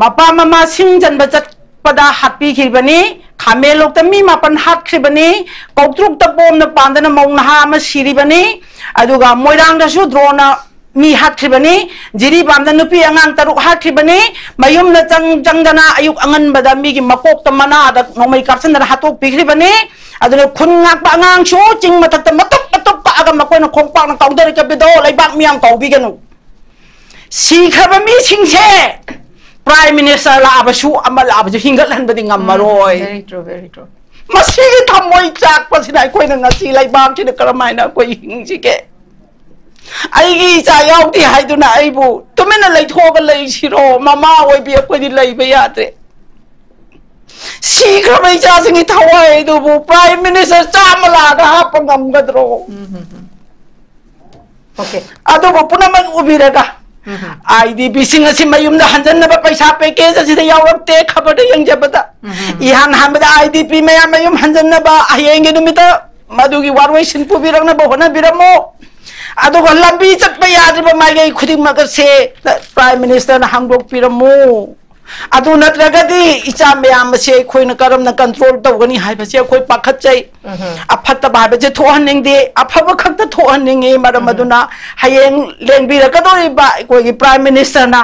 mapa mama singjan bajat pada hatpi khibani khamelok ta mi mapan hat khibani kautruk ta bom na pandana mong na ha ma siribani aduga moirang da su drona mi hat khibani jiri bam da nupi angang taruk hat khibani mayum na chang dana ayuk angan bada mi gi makok ta mana da nomai kapsan da hatok pi khibani aduna khun ngak ba angang chu ching matak ta matok matok pa aga makoi na khong pa na kaudar ka bido laibak miang kau bi ganu si khaba mi singse Prime Minister la abasu amal abasu hingal han badi ngamaroi very true very true masi thamoi chak pasinai koi na ngasi laibak chi na karamai na koi hing chi ke ai gi cha yaw ti hai tu na ai bu tumena lai thoga lai siro mama oi bi ko di lai be ya tre si khamai cha singi thawai du bu Prime Minister chamala ga pangam gadro okay ado bu punaman ubira ga IDP sing asi mayum da hanjan na paisa package asi da yawak te khabar da yang jabada ihan hamda IDP mayum hanjan na ba ayeng numita madugi warwai sin pu birang na ba hona biramo ado ko lambi chat pa yad ba mai gai khuding maga se Prime Minister na hangbok piramo adu natragadi icha mayam se khoi na karam na control tawgani hai ba se khoi pakhat chai aphatta ba ba je thohan ning de aphaba khakta thohan ning e maram aduna hayeng lengbi ra kadori ba koi gi Prime Minister na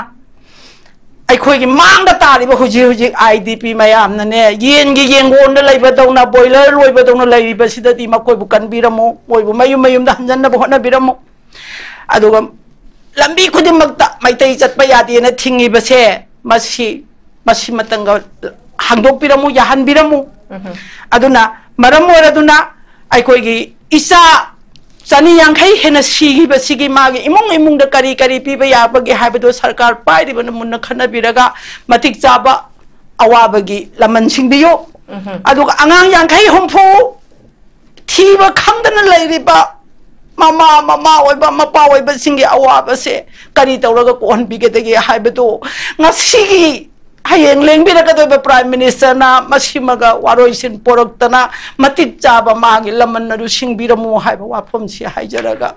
ai khoi gi mang da tari ba huji huji IDP mayam na ne yen gi yengon da leiba dawna boiler loi ba dawna lei ba sida di ma koi bu kan biramo koi bu mayum da hanjan na ba hona biramo aduga lambi khudi magta maitai chat pa yadi na thingi ba se masi matanga hangdok piramu yahan biramu aduna maram oraduna ai koi gi isa chani yang khai hena sigi ba sigi magi imung da kari pi ba ya ba gi haibado sarkar pai ri ban munna khana biraga matik chaba awa ba gi laman singbiyo aduga angang yang khai homfu thiba khangdana leiri ba mama oi ba mapa oi ba singi awa ba se kari tawraga kon bi ge degi haibado ngasigi hayeng lengbi ra ka do Prime Minister na masimaga waroi sin poroktana matik chaba magi laman na du singbiramu haiba wapom si haijaraga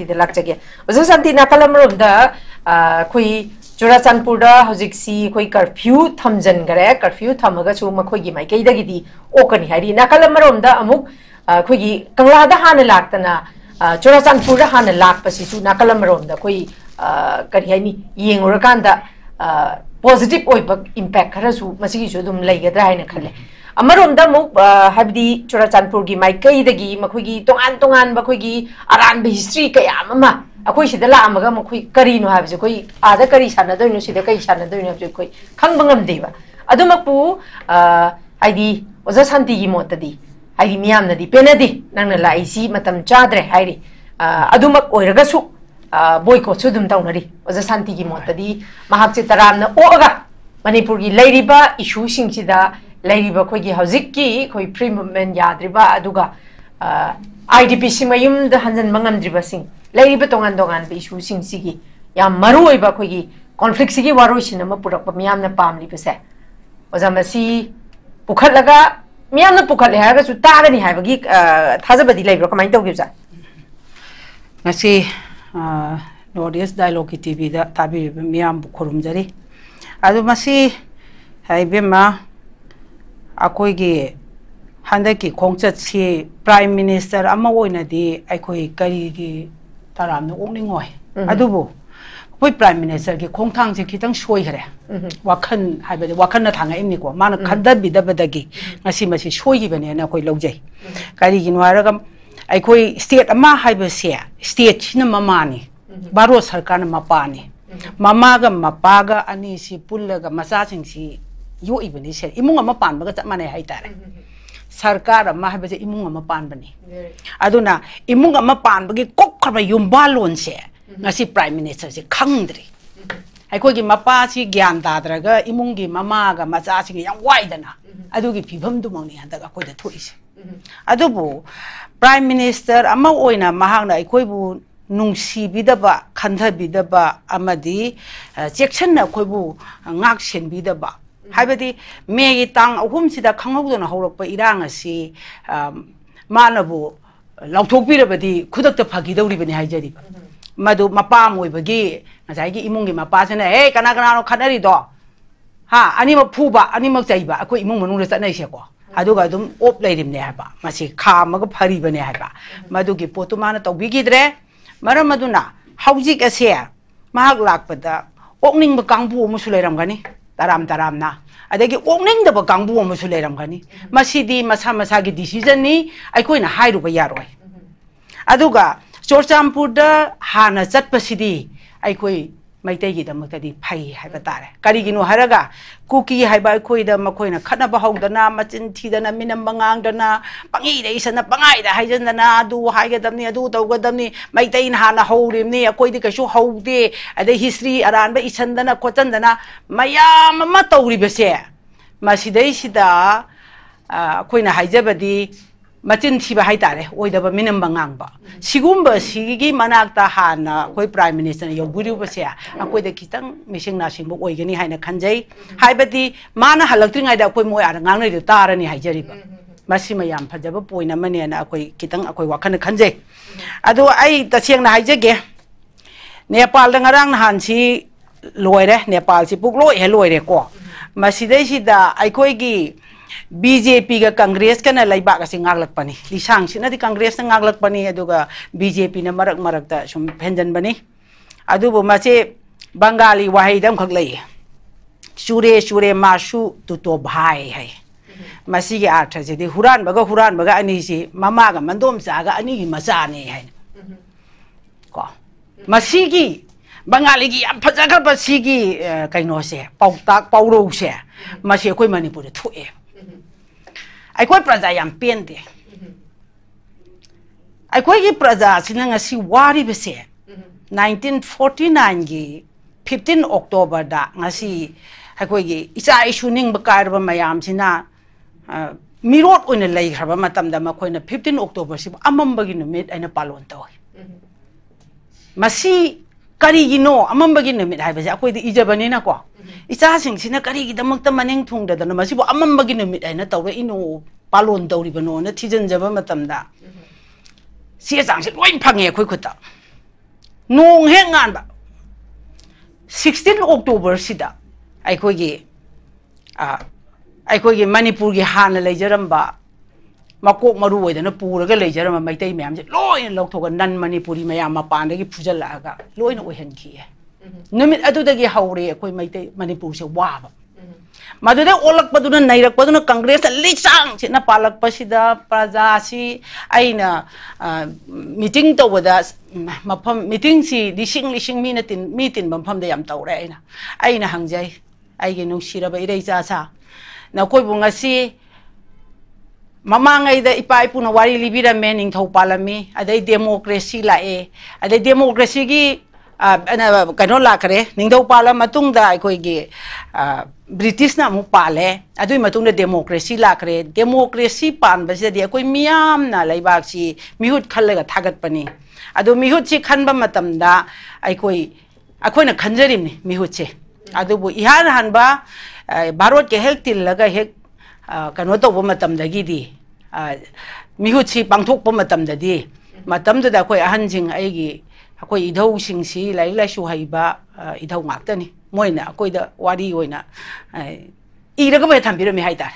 ide lakjage ojo santi nakalam rom da khoi Churachandpur da hojik si khoi curfew thamjan gare curfew thamaga chu makhoi gi mai kai da gi di okani hari nakalam rom da amuk khoi gi kangla da hana laktana Churachandpur da hana lak pasi chu nakalam rom da khoi kari haini yengura kanda positive oiba impact khara su masigi chu dum leigadra haina khale amarom da mu habdi Churachandpur gi mai kai dagi makhoi gi tongan ba khoi gi aran be history kaya ama akhoi sida la amaga makhoi kari no habje khoi ada kari sana doi no sida kai sana doi no habje khoi khang bangam deba adumapu aidi oza santi gi motadi aidi miyam na di penadi nang na lai si matam chadre hairi adumak oiraga su boycott su dum tawnari oza santi gi motadi mahak che taram na oga Manipur gi leiriba issue sing sida leiriba khoi gi hojik ki khoi free movement yadriba aduga IDP simayum da hanjan mangam driba sing leiriba tongan be issue sing sigi yam maru oiba khoi gi conflict sigi waroi sinama purak pa miyam na pamli bese oza masi pukhatlaga miyam na pukhatle haraga su tagani haibagi thajabadi leibro kamai tawgibja ngasi Northeast Dialogue TV da tabi miyam bukhurum jari adu masi haibema akoi gi handaki khongchat si Prime Minister ama oina di akoi kari gi taram no onglingoi adubu hoi Prime Minister gi khongthang je khitang soi khare wakhan haibade wakhan na thanga imni ko mana khanda bidabadagi ngasi masi soi gi bane na koi logjai kari gi nwaraga akoi state ama haibase state china mamani baro sarkar na mapani mamaga mapaga ani si pullaga macha singsi yo ibani se imung ama pan baga chamane haitare sarkar ama haibase imung ama pan bani aduna imung ama pan bagi kok khaba yumbalon se ngasi Prime Minister se khangdri aikoi gi mapa si gyan dadraga imung gi mamaga macha singi yang waidana adugi phibam du mangni handaga koi da thoise adubu Prime Minister ama oina mahangna aikoi bu nungsi bidaba khantha bidaba amadi section na khoibu ngak sen bidaba haibadi megi tang ahum sida khanghaudona hawrakpa irang asi manabu lauthok birabadi khudakta phagi dawribani haijari madu mapa moibagi ngasai gi imungi mapa sena hey kana no khanari do ha animak phuba animak chaiba akoi imung manung le chanai se ko aduga dum op leirim ne haba masi khamaga phari bane haba madugi potu mana tawbigidre maram maduna haujik ase mahak lakpada okning ba kangbu amusu leiramgani taram na adagi okning da ba kangbu amusu leiramgani masidi masa masa gi decision ni aikoina hairu ba yaroi aduga Chorchampur da hana chatpasidi aikoi maitai gi damakta di phai haiba tare karigino haraga kuki haiba aikoi da makoina khanaba hawdana machin thidana minam bangang pangi de isana pangai da haijandana adu haigadamni adu tawgadamni maitai hana hawrimni akoi di kaishu hawde ade history aranba isandana khochandana mayam ma tawribase masidai sida akoina haijabadi machin thiba haitare oidaba minam bangangba sigumba sigi manakta hana koi prime minister yoburi base akoi da kitang mising na singbo oigani haina khanjai haibadi mana halaktri ngai da koi moi ara ngang nei tarani haijariba masima yam phajaba poina mane na akoi kitang akoi wakhana khanjai adu ai taseng na haijage Nepal da ngarang han si loire Nepal si pukloi he loire ko masidai sida aikoi gi BJP ga Congress kana laiba ka singak lakpani lisang sina di Congress na ngak lakpani aduga BJP na marak ta sum phenjan bani adubo mache Bengali wahai dam khak lai shure masu tuto bhai hai masi ge artha je di huran baga ani si mama ga mandom cha ga ani gi macha ne hai ko masi gi Bengali gi am phajagar basi gi kaino se pautak pauro se masi koi Manipur thue aikoi praja yam pente aikoi gi praja sinanga si wari bese 1949 gi 15 October da ngasi aikoi gi isa isuning bakar ba mayam sina mirot oina lei khraba matam da makoina 15 October si amamba gi numit aina palon taw masi kari gi no amamba gi numit hai ba akoi di ijabani na ko isa sing sina kari gi damakta maning thung da na masibo amamba gi numit aina tawre ino palon tawri bano na thijan jaba matamda sia jang se loin phange khoi khuta nong he ngan ba 16 October sida aikoi gi Manipur gi hana leijaramba makok maru oidana puraga leijaramba maitai myam je loin loktoga nan Manipuri mayam mapan gi phujala ga loin oihan ki numit adu dagi haure akoi maitai Manipur se waba Maduda olak paduna nairak paduna Congress lisang sina palak pasida praja si aina meeting to wada mapam meeting si lising mitin bampham da yam tawre aina hangjai aige nungsira ba irei cha sa na koi bunga si mamangai da ipai puna wari libira mening thau palami adai democracy la adai democracy gi ana kano la kare ningdau pala matung da koi gi British na mu pale adui matung da democracy la kare democracy pan ba se dia koi miam na laibak si mihut khallaga thagat pani adu mihut si khanba matam da akoi na khanjarim ni mihut che adu bu ihar hanba Bharat ke hek til laga hek kano to bo matam da gi di mihut si pangthok bo matam da di matam da koi ahan jing ai gi akoi idhau sing si lai shu haiba idhau ngakta ni moina akoi da wari oina iraga ba thambira mi haidar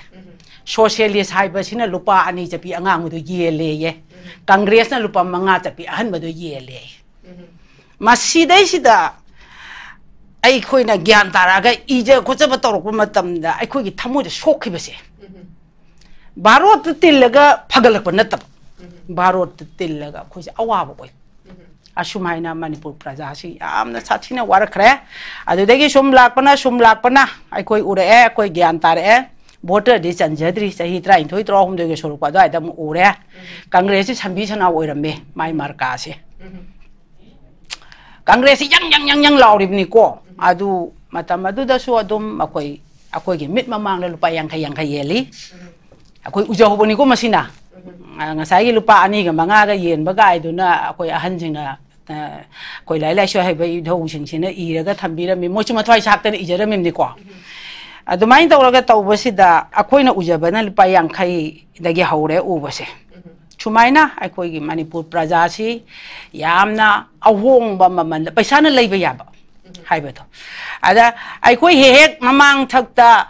socialist haiba sina lupa ani chapi angang du yele ye Congress na lupa manga chapi ahan ba du yele masidai sida ai khoi na gyan taraga ija khochaba torok matam da ai khoi gi thamoi da sokhi base Bharat tillaga phagalak pa natab Bharat tillaga khoi awa ba koi asumhaina Manipur praja si amna sathina warakre adudagi sum lakpana aikoi ure akoi gyan tare voter di chanjadri sahi train thoi tro de ge sorupa da dam ure Congress si sambi sana oirambe mai marka se Congress yang laurib ni ko adu matam adu da su adum akoi ge mit mamang la lupa yang kayang yeli akoi ujaw boni ko masina ngasai lupa ani ga manga ga yen bagai duna akoi ahan jina koi lai sho hai bai dhau sing sina iraga thambira mi mochi mathwai sakta ijara mim ni ko adumai tawraga tawbasida akoi na ujabana lupa yang khai dagi haure ubase chumaina akoi gi Manipur praja si yamna ahong ba maman paisa na leiba yaba hai betul. Ada ai koi hek mamang thakta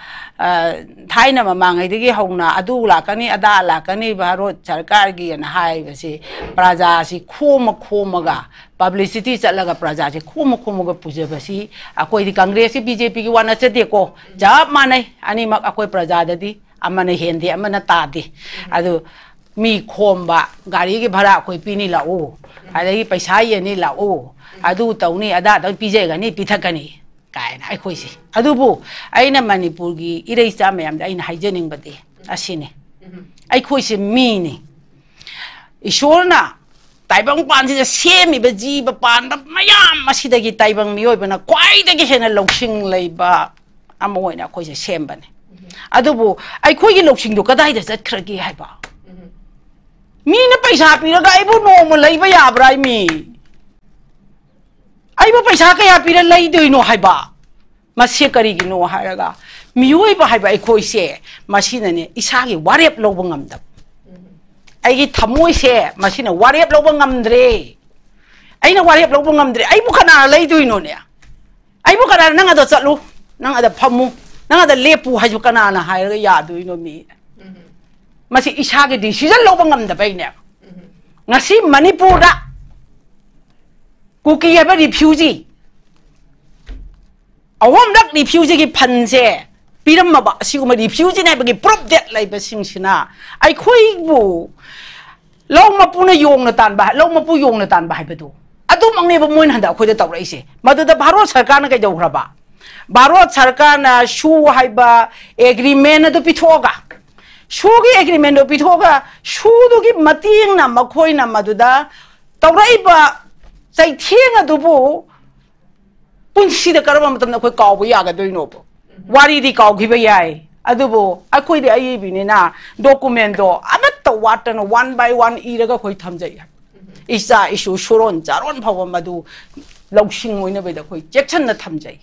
thai na mamang ai digi hongna adu lakani ada lakani Bharat sarkar gi na hai basi praja si khoma ga publicity chalaga praja si khoma ga puja basi akoi di Congress BJP gi wana chade ko jab manai ani mak akoi praja dadi amana hendi amana tadi adu mi khomba gari gi bhara akoi pini la o adagi paisa ye ni la o adu tawni ada da pije ga ni pithakani kai na ai khoi si adu bu aina Manipur gi irei cha mayam da aina haijening bade asine ai khoi si mi ni ishorna taibang pan si semi ba ji ba pan da mayam masidagi taibang mioi bana kwai da gi hena loksing leiba amoi na khoi si sem bane adu bu ai khoi gi loksing do kadai da chat khragi hai ba mi na paisa pi ra ai bu no mo leiba ya brai mi ai ba paisa ka ya pi ra lei doi no hai ba masi kari gi no hai ga mioi ba hai ba ai khoi se masi na ne isa gi warep lo ba ngam da ai gi thamoi se masi na warep lo ba ngam dre ai na warep lo ba ngam dre ai bu kana lei doi no ne ai bu kana nang ada chatlu nang ada phamu nang ada lepu hai ju kana na hai ga ya doi no mi masi isa gi decision lo ba ngam da bai ne ngasi Manipur da kuki ya ba refugee awam rak refugee gi phanse piram ma ba si kuma refugee na ba gi prop det lai ba sing sina ai khoi bu long ma pu na yong na tan ba long ma pu yong na tan ba hai ba du adu mang ne ba moin handa khoi da taw rai se madu da Bharat sarkar na kai dau khra ba Bharat sarkar na shu hai ba agreement na do pithoga shu gi agreement do pithoga shu do gi mating na ma khoi na madu da taw rai ba sai thieng adu bu punsi da karaba matam na khoi kaw bu ya ga doi no bo wari di kaw gi ba yai adu bo akhoi de ai bi ne na document do amat to watan one by one i ra ga khoi tham jai isa issue shoron jaron phawa madu loksing oina bai da khoi jection na tham jai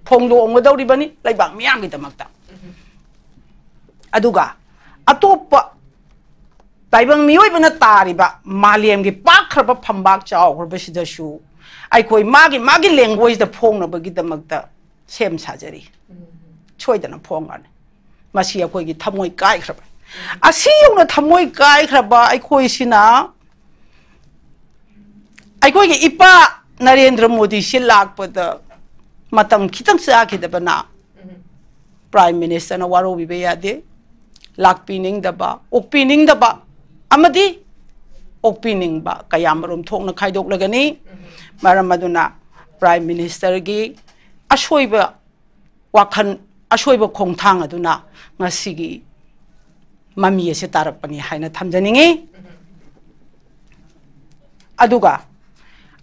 phong do ong da ri bani lai bang miam gi damak ta aduga atopa taibang mioi bana tari ba maliam gi pak khra ba phambak chaw khra ba sida shu ai khoi magi language da phong na ba gi damak ta sem sajari choi da na phong an masi a khoi gi thamoi kai khra ba asi yong na thamoi kai khra ba ai khoi sina ai khoi gi ipa Narendra Modi si lak pa da matam khitang sa ki da bana prime minister na waro bi be ya de lak pining da ba ok pining da ba amadi opening ba kayamarum thok na khaidok lagani maram maduna prime minister gi ashoiba wakhan ashoiba khongthang aduna ngasigi mami ase tarapani haina thamjaningi aduga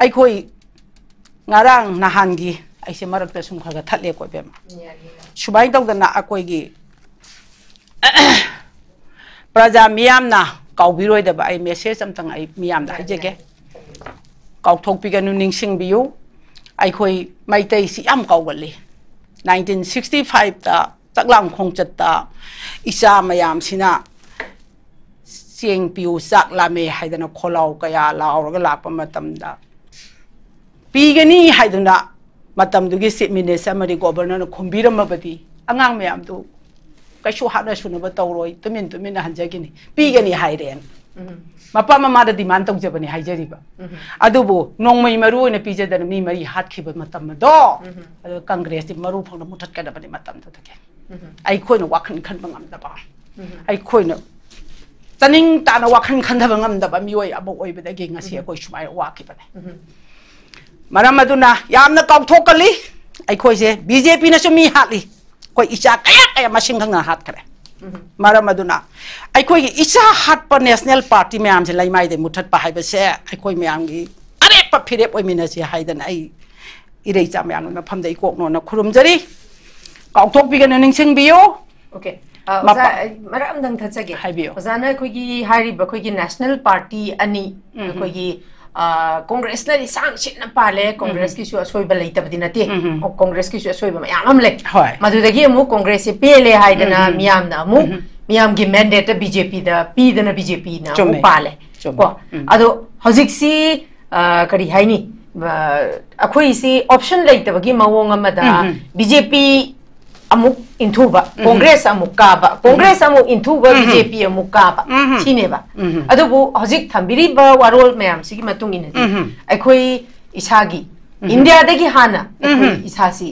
aikhoi ngarang nahangi aise marakta sum khaga thatle ko bem subai dawdana akoi gi praja miyam na kaubiroi da ba ai message amtang ai miyam da hajege kaukthok pi ganu ningsing biu ai khoi maitai si am kaugali 1965 ta taklang khongchat ta isa mayam sina sieng piu sak lame haidana kholau kaya law ga lakpa matam da pi gani haidana matam du gi chief minister amari governor na khombiram mabadi angang mayam du kaishu hana suna ba tawroi tumin hanjagini pi gani hairen mapa mama da demand tong jabani haijari ba adubu nongmai maru na pije da mi mari hat khiba matam do adu congress ti maru phang mutat ka da bani matam da take ai khoi na wakhan khan bangam da ba ai khoi na taning ta na wakhan khan da bangam da ba mi oi abo oi ba da ge ngasi khoi sumai wa ki ba maram aduna yamna kauk thokali ai khoi se BJP na sumi hatli koi icha kaya masing khang hat kare maram aduna ai khoi icha hat pa national party me am se lai mai de mutat pa hai ba se ai khoi me am gi are pa phire oi mina se hai dan ai irei cha me am na pham dai kok no na khurum jari kauk thok pi gan ning sing biyo okay oza maram dang thachage oza na khoi gi hari ba khoi gi national party ani khoi gi Congress na sang shit na pale Congress ki su asoi ba leita badi nati o Congress ki su asoi ba mayam le madudagi mu Congress e pele haidana miyam na mu miyam gi mandate BJP da pi dana BJP na mu pale ko ado hojik si kari haini अखोई C option लेते बगी मवोंग अमदा BJP अमुक इंथुबा कांग्रेस अमुक काबा कांग्रेस अमुक इंथुबा BJP अमुक काबा सिनेबा अदुबु हजिक थंबिरिबा वारोल मयाम सिगी मतुंग इनदि अखोई इसागी India दगी हाना अखोई इसासी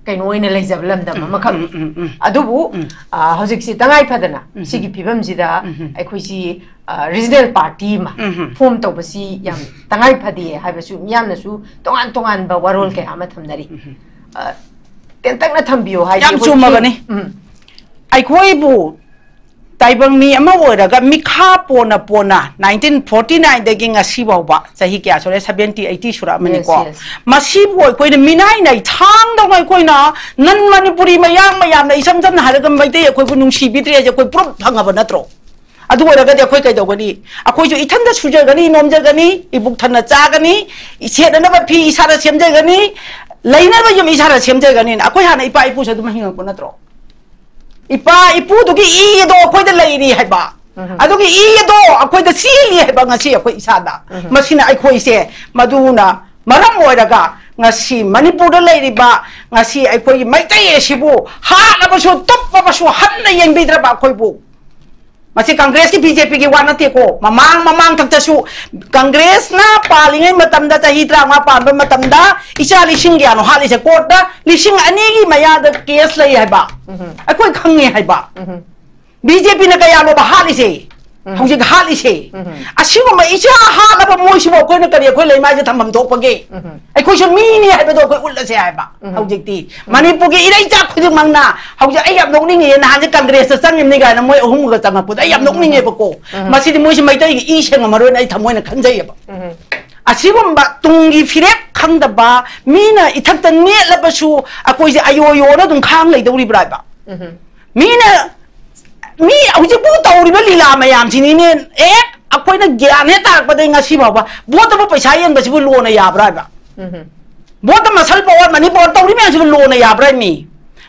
कइनो ओइना लेजब लमदम मखम अदुबु हजिक सि तंगाई फदना सिगी फिबम जिदा अखोई सि रीजनल पार्टी मा फॉर्म तौबसी याम तंगाई फदी हाइबसु मियामनसु तोंगान तोंगान बा वारोल के आमा थमनरी तेंतंगना थंबियो हाइ याम चुमबनी अखोइबु ताइबंग मी अमा ओरगा मिखा पोना पोना 1949 दगी ngasi बावबा चाही क्या सोरे 70 80 सुरा मनि को मसी बोय कोइ मिनाइ नै थांग दङ कोइना नन मणिपुरी मयाम नै इसम सम हारगा मैते कोइ बु नुंसी बिद्रे जे कोइ प्रूफ थांगब नत्रो अदु ओरगा दे कोइ कै दगनी अखोइ जो इथन द सुजगनी नोमजगनी इबुक थन चागनी इसेदनब फी इसारा सेमजगनी लैनब यम इसारा सेमजगनी अखोइ हाना इपा इपु सदु महिंग को नत्रो इपा इपू दुगी ई दो अखोइ द लैरी हैबा अदुगी ई दो अखोइ द सीली हैबा ngasi अखोइ इसादा मसिना अखोइ से मदुना मरम ओरगा ngasi manipur da lैरिबा ngasi अखोइ Meitei एसिबु हानबसु तपबसु हन्ना यंबिद्रबा अखोइबु मसी कांग्रेस की बीजेपी की वाना थे को ममांग तकतसु कांग्रेस ना पालिंगे मतमदा चाही त्रामा पांबे मतमदा इचा लिसिंग ग्यानो हालिसे कोर्ट दा लिसिंग अनेगी मयाद केस लई हैबा अखोइ खंगे हैबा बीजेपी ने कया लो हालिसे हौजिक हालिसे असिगो म इचा हालब मोइसिबो कोइना करिय कोइ लैमा जे थमम दोपगे अखोइ सु मीनी हैबे दो कोइ उल्लसे हैबा हौजिकती मणिपुर के इरै चा खुजु मंगना हौजे आई अब नोकनिंगे नाजे कांग्रेस संगिमनि गाना मोइ अहुम ग चंगपु आई अब नोकनिंगे बको मसिदि मोइसि मैतै ई सेंग मरोन आई थमोइना खंजैबा असिगुम्बा तुंगी फिरेप खंदबा मीना इथक्त नेलबसु अकोइजे अयोयोना दुं खांग लैदौरि ब्राइबा मीना मी हौजिबु तौरिबा लीला मयाम सिनिने एक अकोइना ज्ञान हे तारपदे ngasi बाबा बोत बा पैसा येन बसिबु लोन याब्राइबा बोत मसल पावर मणिपुर तौरि मे सिबु लोन याब्राइ मी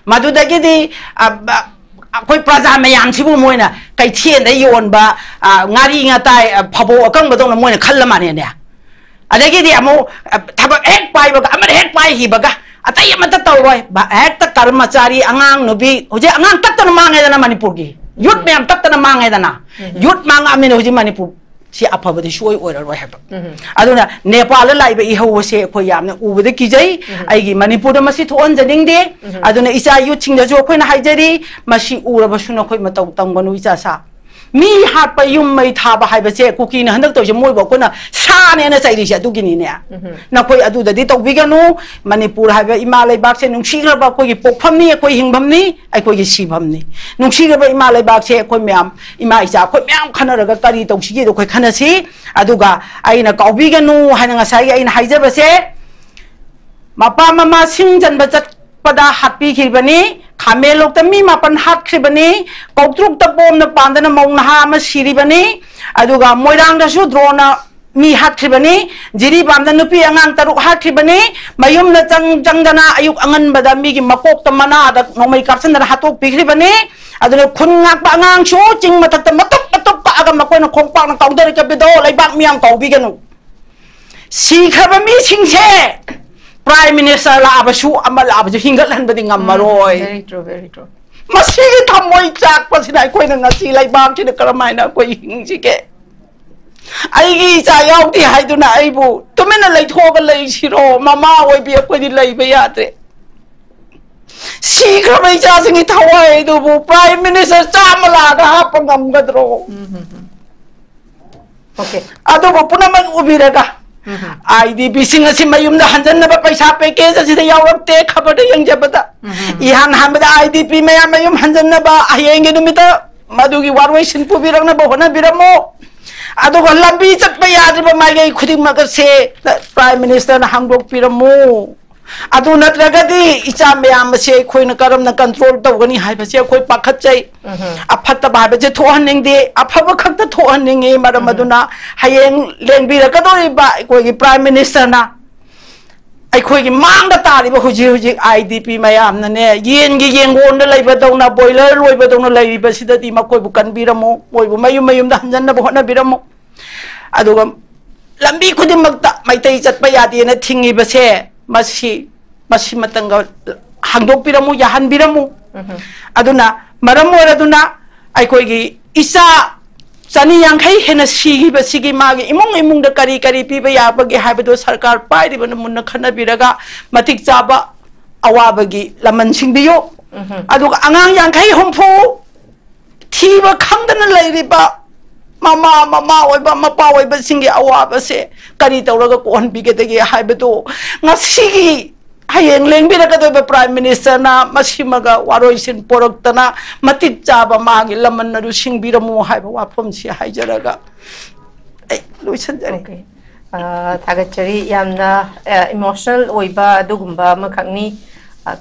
मदुदगिदि अकोइ प्रजा मयाम सिबु मोइना कैथेन दै योनबा ngari ngatai phabo akang badong मोइना खल्ल माने ने अदगिदि अमो थबक एक पाइबा अमर एक पाइ हिबगा अतै अमत तौरोय हेक त कर्मचारी अंगांग नुबी होजे अंगांग तत्तन मांगे दना मणिपुर की युद्ध में हम तत्तन मांगे दना युद्ध मांग अमिन होजे मणिपुर सी अफबदि सोय ओइररोय हैब अदुना नेपाल लाइब इहौसे खोय यामना उबदि किजै आइगी मणिपुर मसी थोन जनिंगदे अदुना इचा युद्ध सिंगजो खोयना हाइजरी मसी उरबसुना खोय मतौ तंगबनु इचा सा मी हाप युम मै थाबा हाइबसे कुकी न हंदक तोजे मोय बकोना साने न चाइरिसे दुगिनी ने नखोय अदुददि तौबिगनु मणिपुर हाइबा इमा लैबाक से नुंसीग्रबा कोई पोखफमनी कोई हिंगबमनी अखोय सिबमनी नुंसीग्रबा इमा लैबाक से कोई म्याम इमा इचा कोई म्याम खनरगा करी तौसिगे कोई खनसी अदुगा आइना कौबिगनु हाइना ngасai आइना हाइजबसे मपा ममा सिंजनबा चटपदा हापीखिबनी खामेलोक मी मापन हाख्रिबनी कौत्रुक तपोम न पांदन मौनहा म सिरिबनी अदुगा मोइरांग दसु ड्रोन मी हाख्रिबनी जिरी बामद नुपी अंगांग तरुक हाख्रिबनी मयुम न चंगदना अयुक अंगन बदा मी की मकोक त मना द नोमै कापसन द हातोक पिख्रिबनी अदुना खुनगाक पा अंगांग सो चिंग मथक त मतक मतक पा अगा मकोन खोंगपा न कौदर के बिदो लैबाक मियां कौबिगनु सीखब मी सिंगसे प्राइम मिनिस्टर लाबसु अमल लाबसु हिंगलहनबदि ngमरोय very true मसी थमोय चाक पसिना कोइना ngasi लाइबाक सिन करमाइना कोइ हिंगसिके आइगी चा याउदि हाइदुना आइबु तुमेना लैथोग लैसिरो ममा ओइबि कोइदि लैबे यात्रे सीखबै चा सिंगि थवाय दुबु प्राइम मिनिस्टर चामला गा हाप ngमगद्रो ओके अदुबु पुनमक उबिरगा IDP सिंह असि मयुम दा हंजन पैसा पैकेज असि दा यावरते खबर यंजबदा इहान हमदा IDP मया मयुम हंजन बा हयेंगे नुमित मदुगी वारवै सिन पुबिरंग न बहोना बिरमो अदुग लंबी चटप याद्रब माइगै खुदिक मगसे प्राइम मिनिस्टर न हांगदोक पिरमो अदु नत्रगदि इचा मयाम से खोइन करम न कंट्रोल तौगनी हाइबसे खोइ पाखतचै अफत बाबजे थोहनिंगदे अफब खक्त थोहनिंगे मरम मदुना हयेंग लेंबिरकदोरि बा कोइ प्राइम मिनिस्टर ना अखोई मांग तारीब हुजी हुजी IDP मयाम ने येंगी येंगोन लैबदौना बॉयलर लोइबदौना लैरिबसिददि मखोइबु कनबिरमो मोइबु मयुम मयुम दा हंजन ब होना बिरमो अदुगा lambi khudimmakta maitai chatpa yadena thingibase masi matanga hangdokpiramu yahanbiramu aduna maram oraduna aikoigi isa chani yankhai hena sigibasigi magi imung da kari piba yabagi haibado sarkar pairibana munna khanabiraga matik chaba awabagi laman singbiyo aduga angang yankhai humfu thiba khangdana lairiba mama oiba mapa oiba singi awabase kari tawraga kon bigedagi haibado ngasigi hayeng lengbiraga doiba prime minister na masimaga waroisin poroktana matik chaba magi laman naru singbiramu haiba wapom si haijaraga ai loisanjari thagachari yamna emotional oiba dugumba makhangni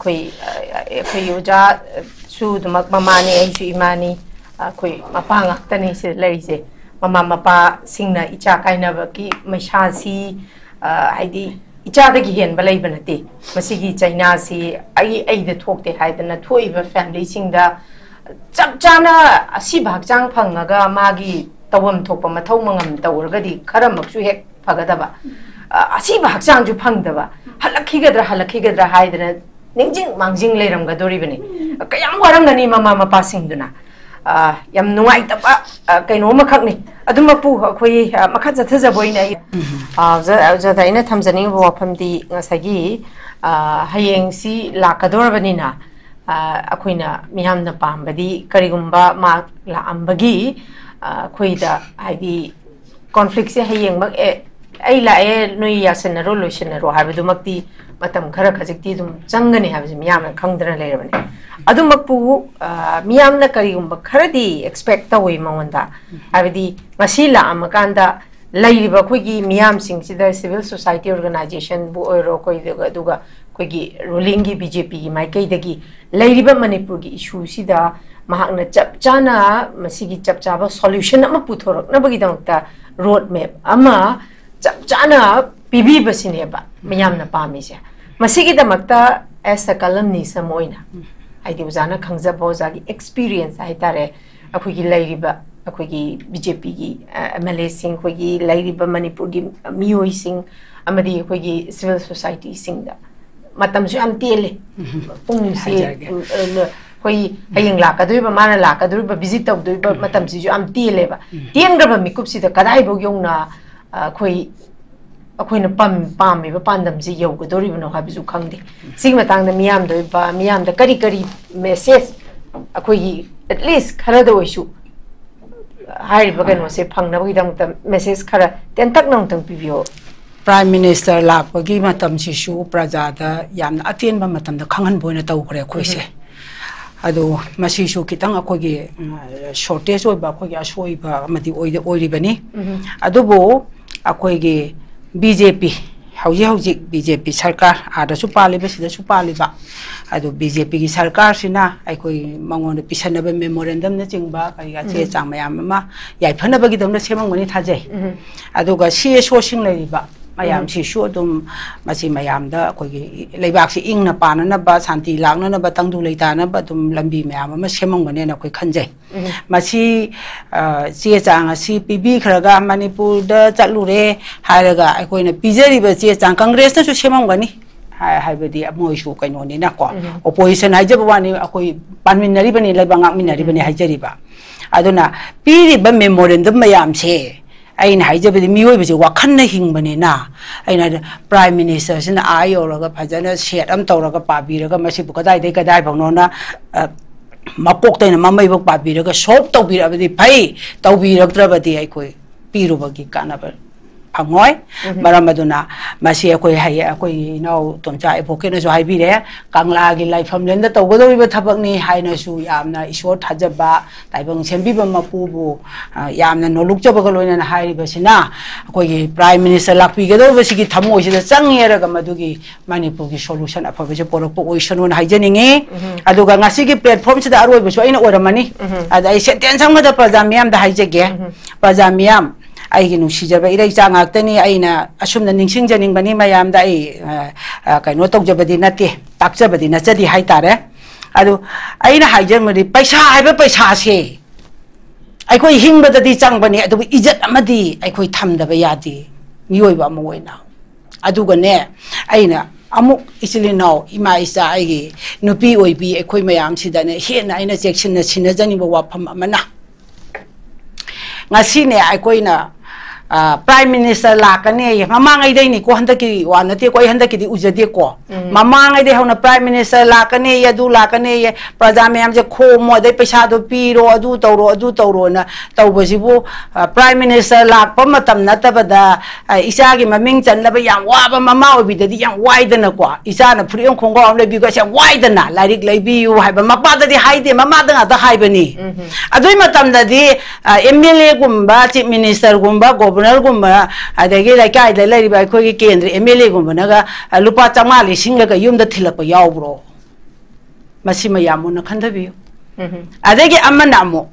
khoi yoja su dumak mamani ai su imani khoi mapa ngaktani se lerise mapa singna icha kaina ba ki maishasi haidi icha da gi hen balai banate masigi chaina si ai de thokte haidana thoiba family singda chap chana asi bhakchang phangaga magi tawam thokpa mathau mangam tawrgadi kharamaksu hek phagadaba asi bhakchang ju phangdaba halakhigadra haidana ningjing mangjing leiramgadori bani kayam warangani mapa singduna yam nuai taba kaino makhakni aduma pu khoi makha jathaja boina za ina thamjani wafamdi ngasagi hayeng si lakadorbanina akhoina miyamna pambadi karigumba ma laambagi khoida haidi conflict se hayeng mak ai lae noi yasenaro loisenaro habidumakti matam khara khajikti dum changani habji miyamna khangdana leirabani adumakpu miyamna karigumba kharadi expect tawai mamonda habidi masila amakanda lairiba khoigi miyam singsida civil society organization bu oiro koi duga khoigi ruling gi BJP gi maikai dagi lairiba manipur gi issue sida mahakna chapchana masigi chapchaba solution ama puthorak na bagi dangta road map ama chapchana pibi basineba miyamna pamise masigi damakta as a columni samoina aidi uzana khangja bozagi experience ai tare akhoigi lairiba akhoigi BJP gi MLA sing khoigi lairiba manipur gi miyoi sing amadi akhoigi civil society sing da matam su am tele pung si khoi hayeng lakadoiba mana lakadoiba visit tawdoiba matam si ju am tele ba tiengraba mikup si da kadai bo yongna khoi akoina pam ba pandam ji yogadori bano habisu khangde sig matang da miyam da kari message akoi at least khara da oisu hai ba gano se phangna ba gidam ta message khara ten tak nong tang pibio prime minister lakpagi matam si su praja da yamna aten ba matam da khangan boina taw khre khoise ado masi su kitang akogi shortage oi ba akogi asoi ba madi oiri bani ado bo akogi BJP hauji BJP sarkar ada su paliba sida su paliba ado BJP gi sarkar sina aikoi mangon pisanaba memorandum na chingba kai ga che chang mayam ma yai phanaba gi dom na semang mani thajai ado ga CSO sing leiba mayam si su dum masi mayam da koi gi leibak si ing na pana na ba santi lang na ba tangdu leita na ba dum lambi mayam ma semang mani na koi khanjai masi che chang si PB kharaga manipur da chalure haraga aikoi na pijari ba che chang congress na su semang gani haibadi moi su kaino ni na ko opposition haijaba wani akoi panminari bani leibangak minari bani haijari ba aduna piri ba memorandum mayam se aina haijabadi mioi bi wakhan na hingbani na aina prime minister sina ayolaga phajana set am tawraga pabiraga masi bu kadai bangno na mapok taina mamai bok pabiraga sop tawbirabadi phai tawbiraktrabadi aikoi pirubagi kanaba phangoi maramaduna masi akoi hai akoi nau tomcha evoke na jo hai bire kangla gi laifam lenda tawgodoi ba thabak ni haina su yamna isor thajaba taibang sembi ba mapu bu yamna noluk jaba loina na hai basina akoi gi prime minister lakpi ga do basigi thamoi sida changyera ga madugi manipur gi solution afabe je porok po oison on haijaninge aduga ngasi gi platform sida aroi basu aina oramani adai sentence ga da pajamiam da haijege pajamiam ai nu sijaba irai chang aktani aina asumna ningsing janing bani mayam da ai kaino tokjabadi nate takjabadi nachadi hai tare adu aina haijamari paisa haiba paisa se ai koi hingbadadi changbani adu ijat amadi ai koi thamdaba yadi mioi ba mo na adu ga ne aina amuk isilino ima isa ai nupi oi bi ekhoi mayam sida ne he na aina section na sina jani ba wafam amana ngasi ne ai koina Prime Minister lakane mamangai dai ni ko handa ki wana te ko handa ki di ujade ko mamangai dai hona Prime Minister lakane ya du lakane ya praja me am je kho mo dai paisa do pi ro adu tawro na tawbasibu Prime Minister lak pa matam na tabada isa gi maming chan la ba yang wa ba mama obi di yang wide na ko isa na phri ong khong go le bi ko sa wide na larik lai bi yu hai ba mapa da di hai de mama da da hai ba ni adui matam da di MLA gumba Chief Minister gumba Gumba, adagi like I lay by Kogi Kendri, Emily Gumbanaga, Lupa Tamali, Singa, Yum the Tilapa Yaubro. Massima Yamuna Cantabu. Adagi Amanamo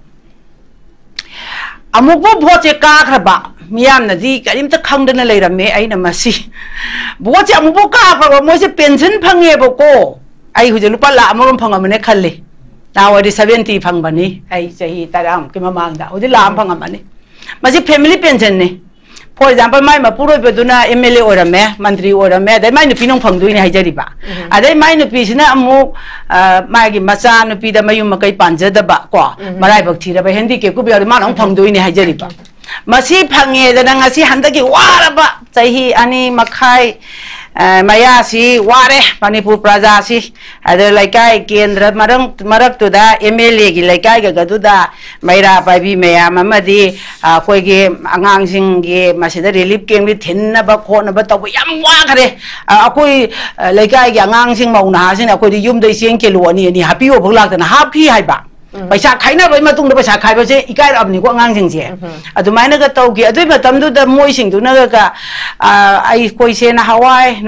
Amubu bought a caraba, Miam the Karim the Kangdana later, may I Masi. Bought a Mubuka, was a pension Pangebo. I was a Lupala Amorum Pangamanekali. Now it is 70 Pangani, I say Taram, Kimamanga, or the Lampangamani. Masi family pension. For example, my Mapuro Beduna MLA or a mayor, Mantri or a mayor, they might be no from doing Hajariba. Are they mind a piece in a move, Maggie Masan, Pida Mayumaka Panja, the Bakwa, Marabakti, by Henry could be a man from doing Hajariba. Masi Pange, the Nangasi Handaki, Waraba, Sahi, Ani Makai. Mayasi, Ware, Manipur Prazasi, other like I can Marak to the MLA, like I got to the Maira Baby Maya Mamadi, Kogi, Angangsing, Masida relief came with Tinaba corner, but Yam Wakare, Akui, like I Angangsing Maunas, and Akui Yum de Sienkeloni, and happy over luck and happy Hiba. By Shakaina, by Matung, the Shakai was a guide of Niquangangsing here. At the Managa Toki, I do but do the moising to Naga. I question Hawaii,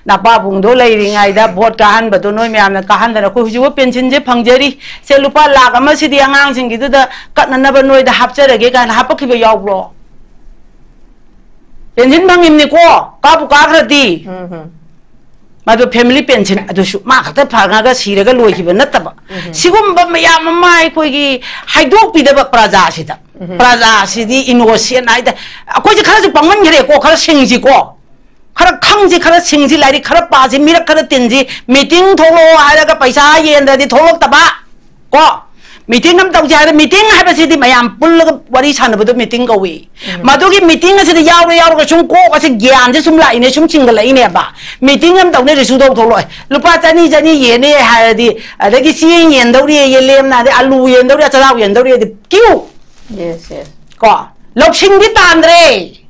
Napabung, do lading either bought Kahan, but don't know me. I'm a Kahan that I could pension Pangjeri, Selupa Lagama City announcing it to the cut and never know the Hapcher again and Hapaki Yawro. Pension Bang in Nico, Kapu Kagrati. My family pension at the mark the Panaga Siraga Loiva Nataba. Sigumba Mayama Kogi, I don't be the Prazasita. Prazasiti in Ocean either. A quite a cousin Pamangre or Singzi go. Karakanzi Kara Singzi like Karapazi, Miracle Tinzi, meeting Tolo, Adaga Paisa, and the Tolo Taba. Go. Meeting them to meeting have a city, Mayam, pull what is under the meeting away. Madugi meeting as the Yawa Shunko as a Gian, just some line, some single in a bar. Meeting them down the Sudo Tolo. Lupatani Jani Yene had the Legacy and Dori Yelena, the Alu and Dori Atalawi and Dori the Q. Yes, yes. Go. Loxing the Andre.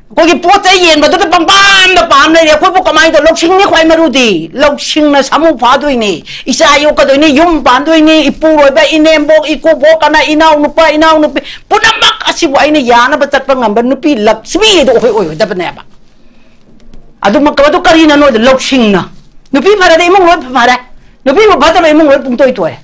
Kogi Pota Yen, but the Pampan, the Pamla, the Popokamai, the Loxing Quaimarudi, Loxing Samu Paduini, Isayokaduni, Yum Panduini, Ipu, Inembo, Iko Bokana, Inaunupa, Inaunupi, Punamak, Asiwaini Yana, but Tapangam, Nupi, Luxmi, the Panaba. Adumakatu Karina, no, the Loxing. Nupi Paradimon, Mara, Nupi Patamon Puntoy.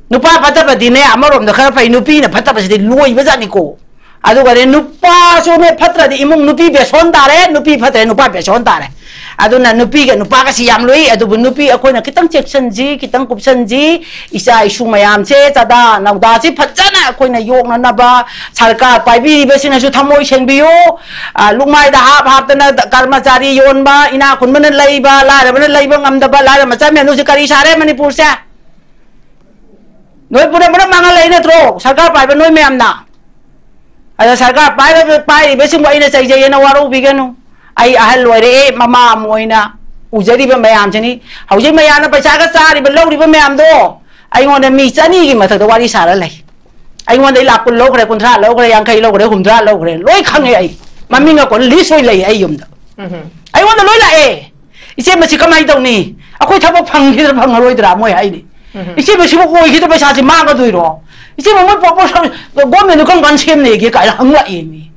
Nupa Patapadine, Amorum, the Harpa, Nupi, the Patapas, the Louis Vazanico. Adugare Nupa, so me Patra, the Imum Nupi, Besondare, Nupi Patra, Nupa Besondare. Aduna Nupi, Nupagasi Yamlui, Adubu Nupi, Akona Kitang Cheksanji, Kitang Kupsanji, Isa Shumayam, Tada, Naudazi, Patana, Akona Yok Naba, Sarka, Paibi, Besina Sutamo, Shenbio, Lumai the Hap, the Karmazari, Yonba, Ina Kunman Laiba, Lara, Labang, Amdaba, Lara, Mazami, Nuzikari, Sare, Manipursa. No put a Mangalena throw, Sarka, Piper, no Mamna. As a Sarka, Pai, Bessim, in a say, and a Waru Bigano. I had Mama Moina, Uzeri Mayamjani, how you may Anna Pasaga Sari below River Mamdo. I want to meet Sunny, but the Wadi Sarale. I want the Lapu Logre, Contra Logre, Yanka Logre, Hundra Logre, Loy Kangai, Mamina con Lisway Ayum. I want the Lola A. It's a Machicamai don't need. I could have a pang here upon a road Ramoy Heidi. It's a Machico hit up a Sati Maga do it all. It's a proportion the woman who can punch him, they got hunger in me.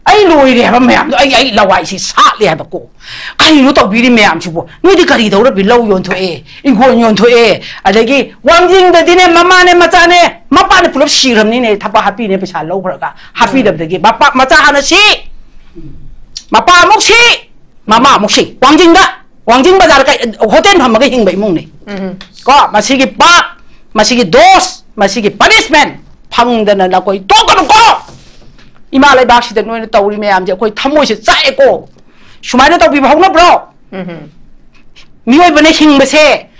I know it have a ma'am, I know why she's hardly have a go. I look up really ma'am, no, the carrido below you to A, in going on to A. I think one thing the dinner, Mamma and Matane, Mapa full of serum in a tapa happy in a lobraga, happy of the game, Papa Matana she Mapa Moxie, Mamma Moxie, Wanging that, Wanging Bazar, Hotel Hamaking by Mooney. God, Masigi Pap, Masigi Dos, Masigi punishment, Pang than a Lakoi, talk on go. 이마 레박시데 노이는 떠우리 매암제 거의 탐모시 짜이고 슈마이나 떠비 하우나 브로 미워이번에 힘으세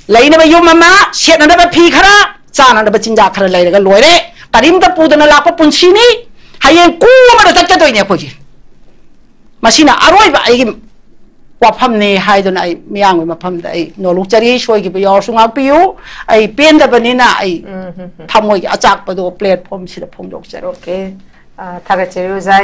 레이나 바 요마마 셋나 바 피카라 짜나 바 진자 카라 레이가 로이레 까림다 뿌드나 라파 뿐시니 하이엔 꾸마로 닦여도 있냐 거기 마시나 아로이바 이게 와팜네 하이도나 이 미양의 마팜다 이 노룩자리 쇼이기 여수가 비유 이 벤다버니나 이 탐모이 아작버도 플랫폼 시다 폼독자로 오케이. 타가체로자